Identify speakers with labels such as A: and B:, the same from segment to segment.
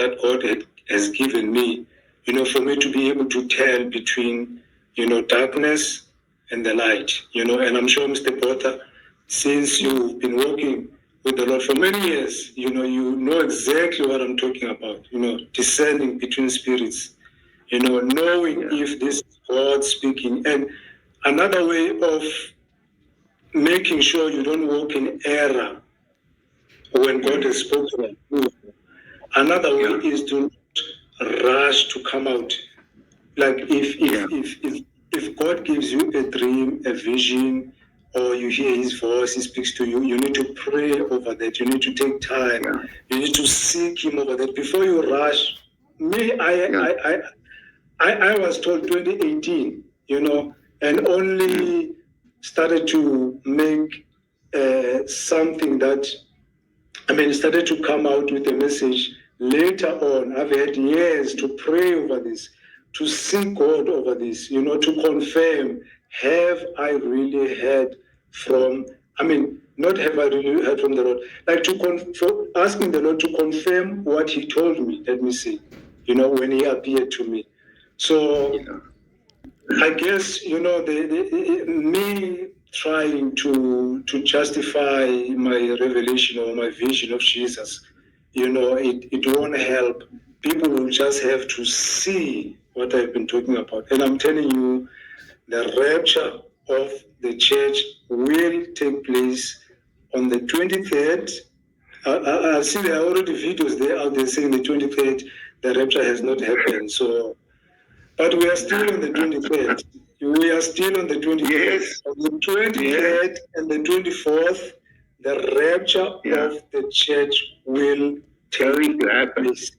A: that God has given me, for me to be able to tell between, darkness and the light, and I'm sure, Mr. Porter, since you've been working with the Lord for many years, you know exactly what I'm talking about, discerning between spirits, knowing if this is God speaking. And another way of making sure you don't walk in error when God has spoken. Another way is to rush to come out. Like if God gives you a dream, a vision, or you hear His voice, He speaks to you, you need to pray over that. You need to take time. You need to seek Him over that before you rush. I was told 2018, and only started to make something that, started to come out with a message later on. I've had years to pray over this, to seek God over this, to confirm, have I really heard from, not have I really heard from the Lord, like asking the Lord to confirm what He told me, let me see, when He appeared to me. So I guess, me trying to justify my revelation or my vision of Jesus, it won't help. People will just have to see what I've been talking about. And I'm telling you, the rapture of the church will take place on the 23rd. I see there are already videos there out there saying the 23rd, the rapture has not happened. So, but we are still on the 23rd. We are still on the 23rd.
B: Yes.
A: On the 23rd and the 24th, the rapture of the church will take place.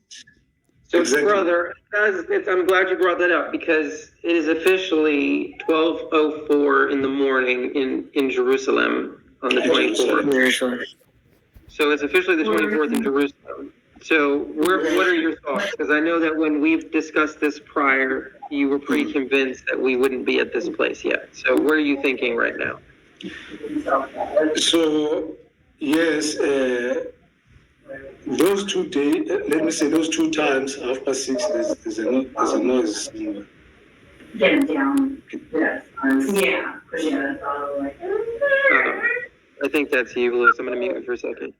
C: So, brother, I'm glad you brought that up, because it is officially 12:04 in the morning in Jerusalem on the 24th. So it's officially the 24th in Jerusalem. So what are your thoughts? Because I know that when we've discussed this prior, you were pretty convinced that we wouldn't be at this place yet. So what are you thinking right now?
A: So, yes, those 2 days, let me say those 2 times, 6:30, there's a noise somewhere.
D: Get it down. Yes. Yeah. Pushing it all the way.
C: I think that's you, Lewis. I'm going to mute you for a second.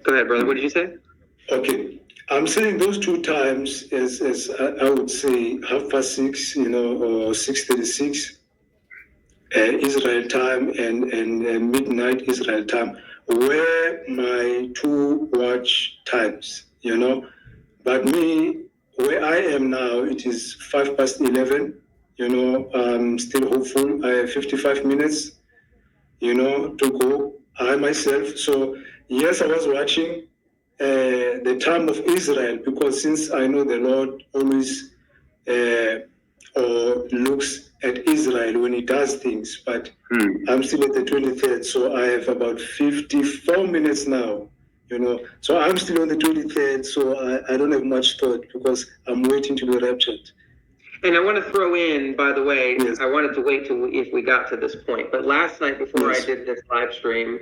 C: Go ahead, brother. What did you say?
A: Okay. I'm saying those 2 times as I would say 6:30, or 6:36 Israel time and midnight Israel time were my 2 watch times, But me, where I am now, it is 11:05. I'm still hopeful. I have 55 minutes, to go. I myself. So yes, I was watching the time of Israel, because since I know the Lord always looks at Israel when He does things, but I'm still at the 23rd, so I have about 54 minutes now, So I'm still on the 23rd, so I don't have much thought, because I'm waiting to be raptured.
C: And I want to throw in, by the way, yes. I wanted to wait till if we got to this point, but last night before I did this live stream,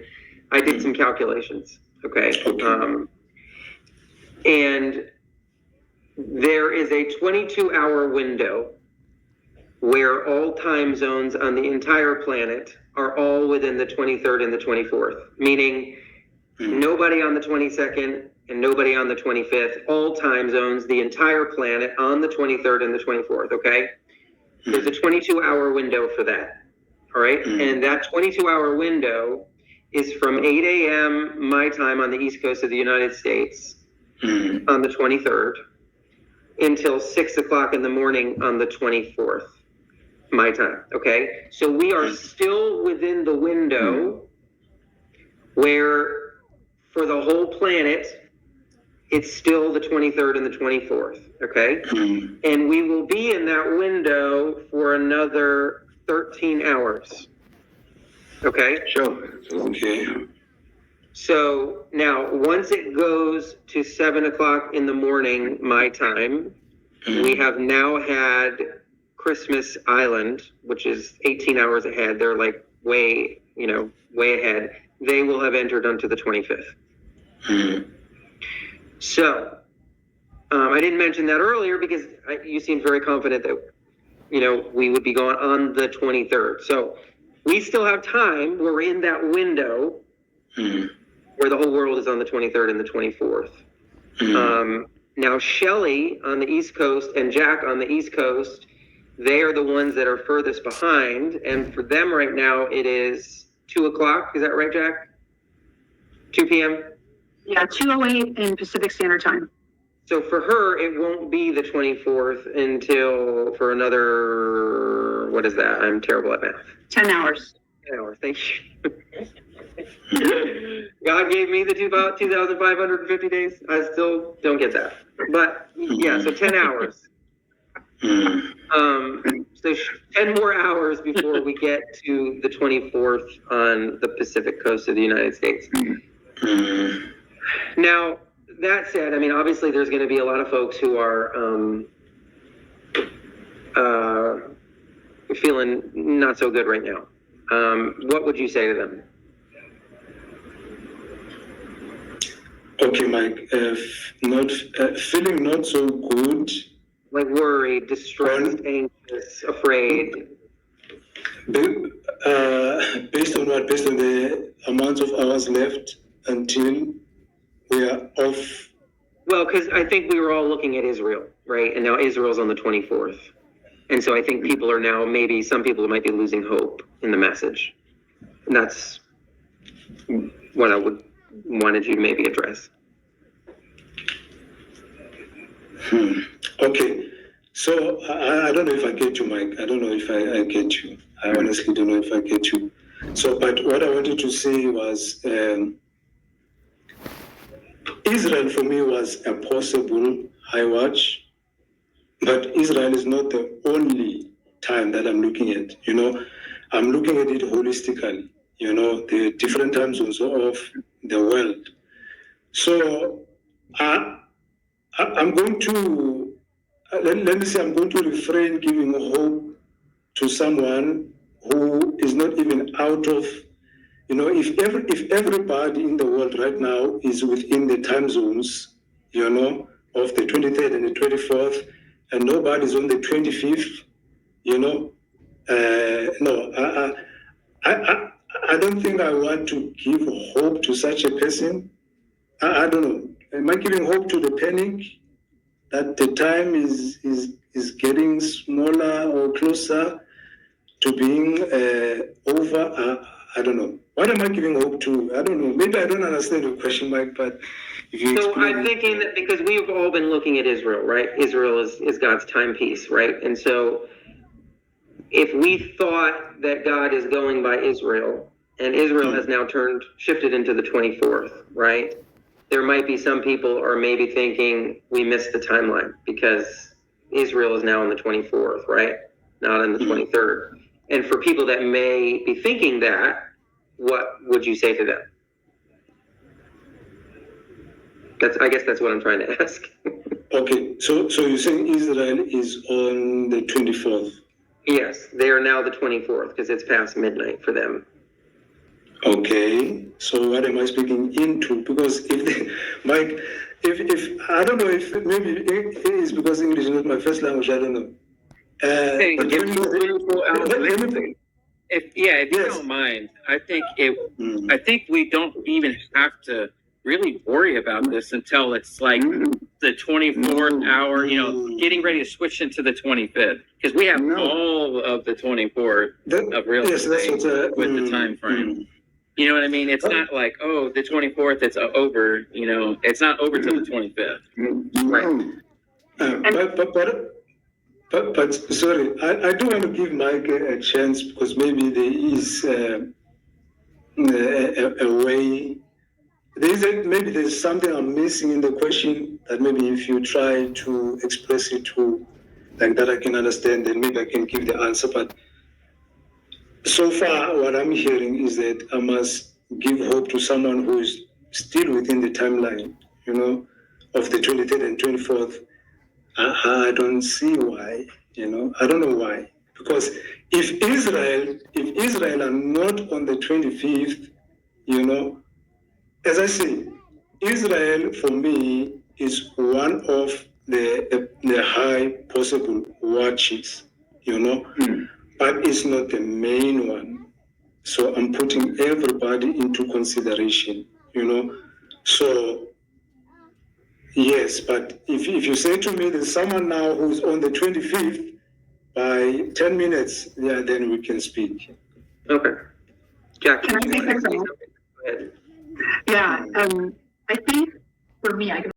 C: I did some calculations, okay? And there is a 22-hour window where all time zones on the entire planet are all within the 23rd and the 24th, meaning nobody on the 22nd and nobody on the 25th, all time zones, the entire planet on the 23rd and the 24th, okay? There's a 22-hour window for that, all right? And that 22-hour window is from 8 a.m. my time on the East Coast of the United States on the 23rd until 6 o'clock in the morning on the 24th, my time, okay? So we are still within the window where for the whole planet, it's still the 23rd and the 24th, okay? And we will be in that window for another 13 hours, okay?
B: Sure. Okay.
C: So now, once it goes to 7 o'clock in the morning, my time, we have now had Christmas Island, which is 18 hours ahead. They're like way ahead. They will have entered onto the 25th. So I didn't mention that earlier because you seemed very confident that, we would be going on the 23rd. So we still have time. We're in that window where the whole world is on the 23rd and the 24th. Now, Shelley on the East Coast and Jack on the East Coast, they are the ones that are furthest behind. And for them right now, it is 2 o'clock. Is that right, Jack? 2 p.m.?
B: Yeah, 2:08 in Pacific Standard Time.
C: So for her, it won't be the 24th until for another, what is that? I'm terrible at math.
B: 10 hours.
C: 10 hours, thank you. God gave me the 2,550 days. I still don't get that. But yeah, so 10 hours. So 10 more hours before we get to the 24th on the Pacific coast of the United States. Now, that said, I mean, obviously there's going to be a lot of folks who are feeling not so good right now. What would you say to them?
A: Okay, Mike, feeling not so good.
C: Like worried, distressed, anxious, afraid.
A: Based on what? Based on the amount of hours left until we are off.
C: Well, because I think we were all looking at Israel, right? And now Israel's on the 24th. And so I think people are now, maybe some people might be losing hope in the message. And that's what I wanted you to maybe address.
A: Okay. So I don't know if I get you, Mike. I don't know if I get you. I honestly don't know if I get you. So, but what I wanted to say was, Israel for me was a possible high watch, but Israel is not the only time that I'm looking at. I'm looking at it holistically. The different time zones of the world. So I'm going to let me say I'm going to refrain giving hope to someone who is not even out of. If everybody in the world right now is within the time zones, of the 23rd and the 24th, and nobody's on the 25th, no, I don't think I want to give hope to such a person. I don't know. Am I giving hope to the panic that the time is getting smaller or closer to being over? I don't know. What am I giving hope to? I don't know. Maybe I don't understand the question, Mike, but if you
C: So I'm thinking that because we've all been looking at Israel, right? Israel is God's timepiece, right? And so if we thought that God is going by Israel, and Israel has now shifted into the 24th, right? There might be some people are maybe thinking we missed the timeline because Israel is now on the 24th, right? Not on the 23rd. And for people that may be thinking that, what would you say to them? I guess that's what I'm trying to ask.
A: Okay, so you're saying Israel is on the 24th?
C: Yes, they are now the 24th because it's past midnight for them.
A: Okay, so what am I speaking into? Because Mike, if I don't know if maybe it is because English is not my first language, I don't know.
E: If you don't mind, I think we don't even have to really worry about this until it's like the 24th hour, getting ready to switch into the 25th, because we have all of the 24th of real estate with the time frame. You know what I mean? It's not like, the 24th, it's over, it's not over till the 25th.
A: Right. But sorry, I do want to give Mike a chance because maybe there is a way. Maybe there's something I'm missing in the question that maybe if you try to express it to like that I can understand, then maybe I can give the answer. But so far, what I'm hearing is that I must give hope to someone who is still within the timeline, of the 23rd and 24th. I don't see why, I don't know why. Because if Israel are not on the 25th, as I say, Israel for me is one of touches, but it's not the main one. So I'm putting everybody into consideration, So yes, but if you say to me there's someone now who's on the 25th by 10 minutes, then we can speak.
C: Okay. Jackie,
B: Can I
C: you
B: say
C: wanna say
B: something?
C: something? Go ahead.
B: Yeah, I think for me, I can